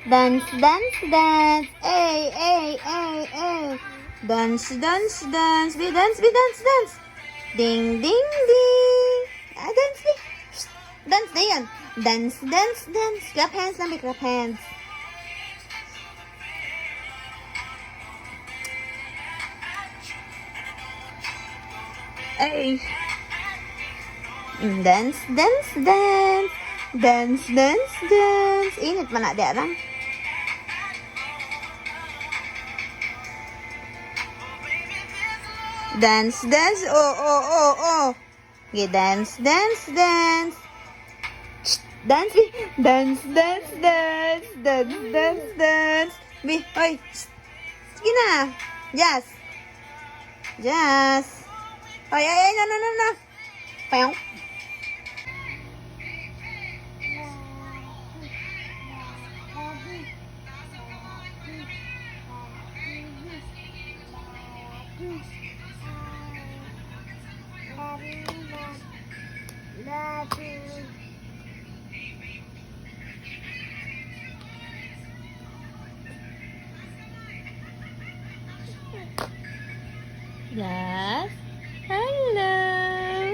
Dance, dance, dance. Hey, hey, hey, hey. Dance, dance, dance. Be dance, be dance, dance. Ding, ding, ding. Ah, dance, be. Dance na yan. Dance, dance, dance. Clap hands lang, be. Clap hands. Hey. Dance, dance, dance. Dance, dance, dance. Init man na, di alam. Dance, dance. Oh, oh, oh, oh. Okay, dance, dance, dance. Shh, dance, be. Dance, dance, dance. Dance, dance, dance. Be, oy. Shh. Sige na. Jazz. Jazz. Ay, ay, ay, no, no, no, no. Payong. Yes. Hello.